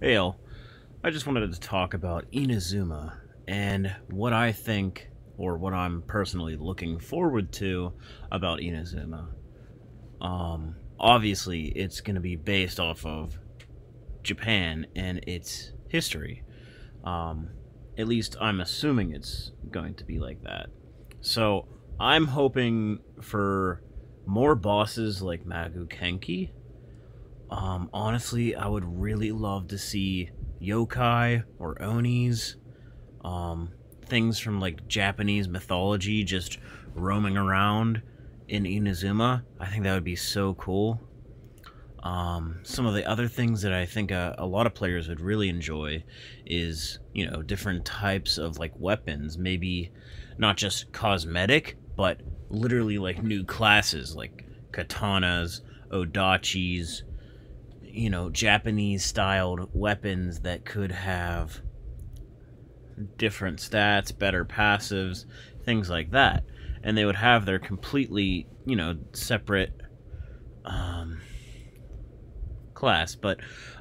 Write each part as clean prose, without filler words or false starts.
Hey, all. I just wanted to talk about Inazuma and what I think, or what I'm personally looking forward to about Inazuma. Obviously, it's going to be based off of Japan and its history. Um, at least I'm assuming it's going to be like that. So I'm hoping for more bosses like Magu Kenki. Honestly, I would really love to see yokai or onis, um, things from like Japanese mythology just roaming around in Inazuma. I think that would be so cool. Some of the other things that I think a lot of players would really enjoy is, different types of like weapons, maybe not just cosmetic, but literally like new classes like katanas, odachis, Japanese styled weapons that could have different stats, better passives, things like that. And they would have their completely, separate um, class. But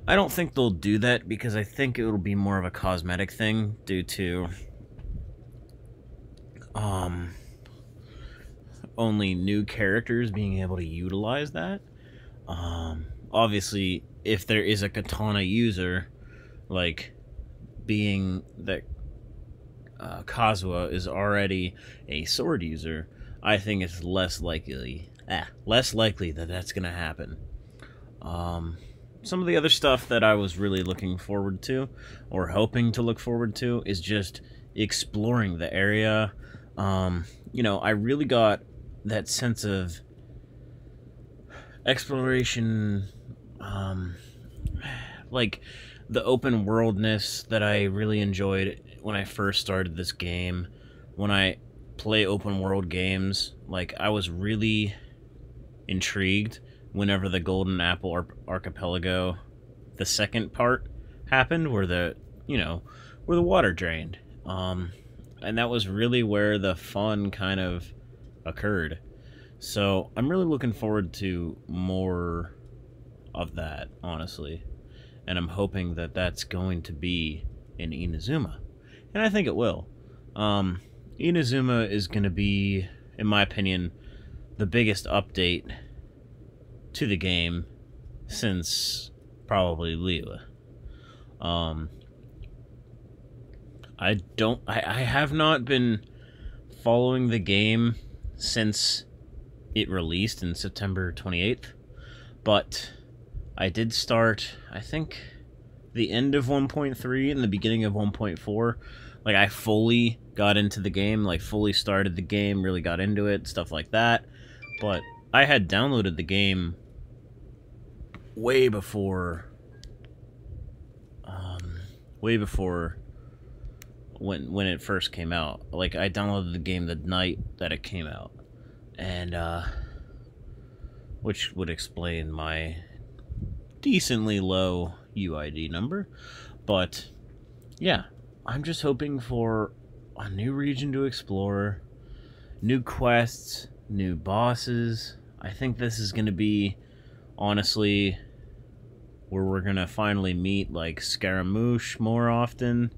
I don't think they'll do that because I think it'll be more of a cosmetic thing due to um, only new characters being able to utilize that. Obviously, if there is a katana user, like being that Kazuha is already a sword user, I think it's less likely that that's gonna happen. Some of the other stuff that I was really looking forward to, or hoping to look forward to, is just exploring the area. I really got that sense of exploration, like the open worldness that I really enjoyed when I first started this game. When I play open world games, like I was really intrigued whenever the Golden Apple Archipelago, the second part, happened, where where the water drained. And that was really where the fun kind of occurred. So I'm really looking forward to more of that, honestly. And I'm hoping that that's going to be in Inazuma. And I think it will. Inazuma is going to be, in my opinion, the biggest update to the game since probably Leela. Um, I have not been following the game since it released in September 28th, but I did start, I think, the end of 1.3 and the beginning of 1.4. Like, I fully got into the game, like, fully started the game, really got into it, stuff like that. But I had downloaded the game way before, way before when it first came out. Like, I downloaded the game the night that it came out. And, which would explain my decently low UID number. But yeah, I'm just hoping for a new region to explore, new quests, new bosses. I think this is going to be, honestly, where we're going to finally meet like Scaramouche more often.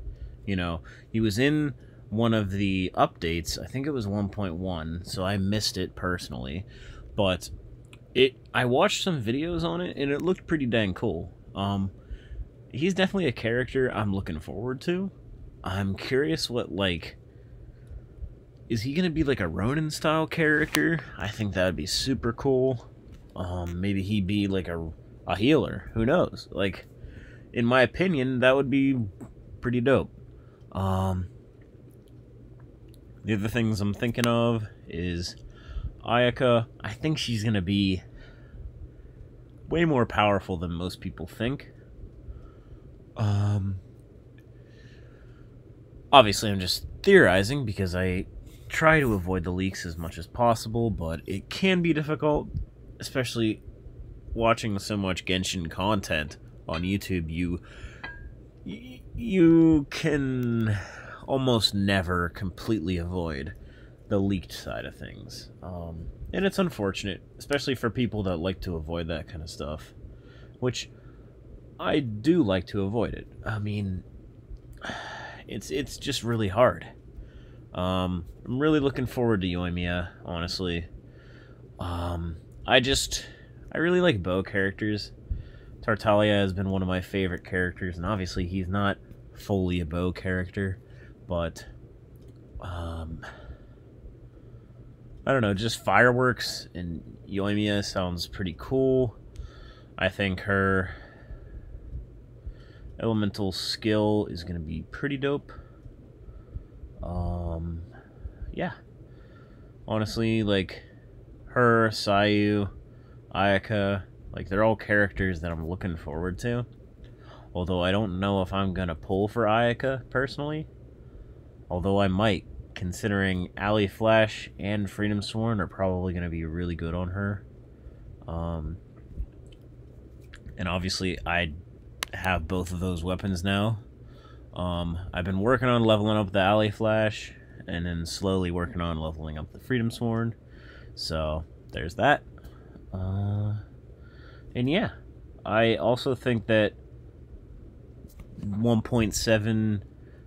He was in one of the updates. I think it was 1.1, so I missed it personally. But I watched some videos on it, and it looked pretty dang cool. He's definitely a character I'm looking forward to. I'm curious what, like, is he gonna be like a Ronin style character? I think that would be super cool. Maybe he'd be like a healer. Who knows? Like, in my opinion, that would be pretty dope. The other things I'm thinking of is Ayaka. I think she's gonna be way more powerful than most people think. Obviously, I'm just theorizing because I try to avoid the leaks as much as possible, but it can be difficult, especially watching so much Genshin content on YouTube. You can almost never completely avoid the leaked side of things. And it's unfortunate, especially for people that like to avoid that kind of stuff. Which I do like to avoid it. I mean, it's just really hard. I'm really looking forward to Yoimiya, honestly. I really like bow characters. Tartaglia has been one of my favorite characters, and obviously he's not fully a bow character, but I don't know, just fireworks and Yoimiya sounds pretty cool. I think her elemental skill is going to be pretty dope. Yeah. Honestly, like, her, Sayu, Ayaka, like, they're all characters that I'm looking forward to. Although I don't know if I'm going to pull for Ayaka, personally. Although I might, considering Alley Flash and Freedom Sworn are probably going to be really good on her. And obviously, I have both of those weapons now. I've been working on leveling up the Alley Flash, and then slowly working on leveling up the Freedom Sworn. So, there's that. And yeah, I also think that 1.7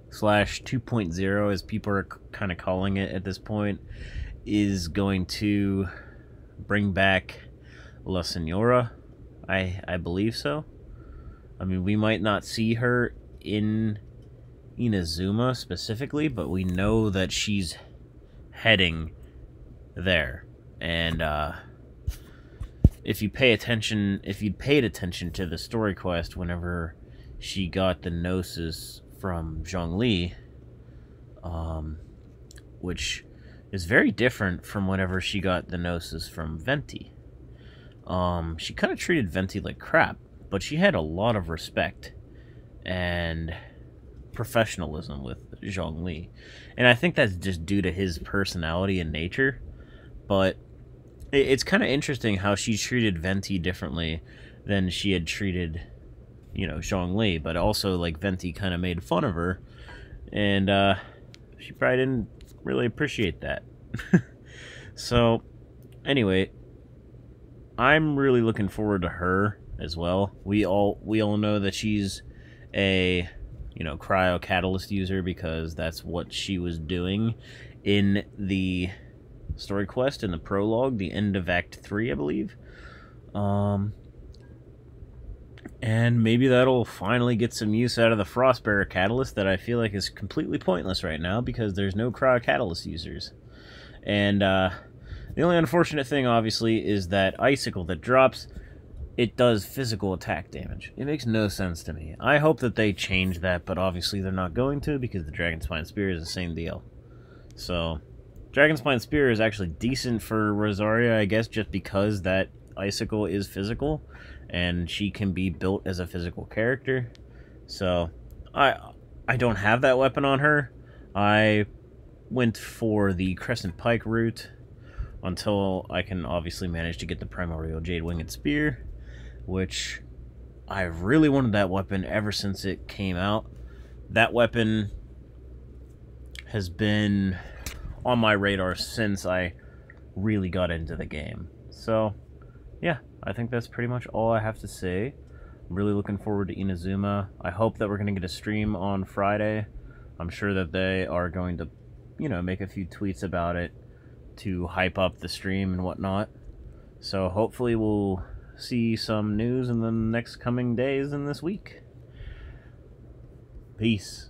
slash 2.0, as people are kind of calling it at this point, is going to bring back La Senora. I believe so. I mean, we might not see her in Inazuma specifically, but we know that she's heading there. And if you'd paid attention to the story quest whenever she got the Gnosis from Zhongli, which is very different from whenever she got the Gnosis from Venti. She kind of treated Venti like crap, but she had a lot of respect and professionalism with Zhongli. And I think that's just due to his personality and nature. But it's kind of interesting how she treated Venti differently than she had treated, you know, Zhongli. But also, like, Venti kind of made fun of her. And she probably didn't really appreciate that. So, anyway, I'm really looking forward to her as well. We all know that she's a, you know, cryo catalyst user, because that's what she was doing in the story quest in the prologue, the end of Act 3, I believe. And maybe that'll finally get some use out of the Frostbearer catalyst that I feel like is completely pointless right now because there's no cryo catalyst users. And the only unfortunate thing, obviously, is that icicle that drops, it does physical attack damage. It makes no sense to me. I hope that they change that, but obviously they're not going to, because the Dragonspine Spear is the same deal. So, Dragonspine Spear is actually decent for Rosaria, I guess, just because that icicle is physical, and she can be built as a physical character. So, I don't have that weapon on her. I went for the Crescent Pike route until I can obviously manage to get the Primordial Jade Winged Spear, which I really wanted that weapon ever since it came out. That weapon has been on my radar since I really got into the game. So, yeah, I think that's pretty much all I have to say. I'm really looking forward to Inazuma. I hope that we're going to get a stream on Friday. I'm sure that they are going to, you know, make a few tweets about it to hype up the stream and whatnot. So hopefully we'll see some news in the next coming days in this week. Peace.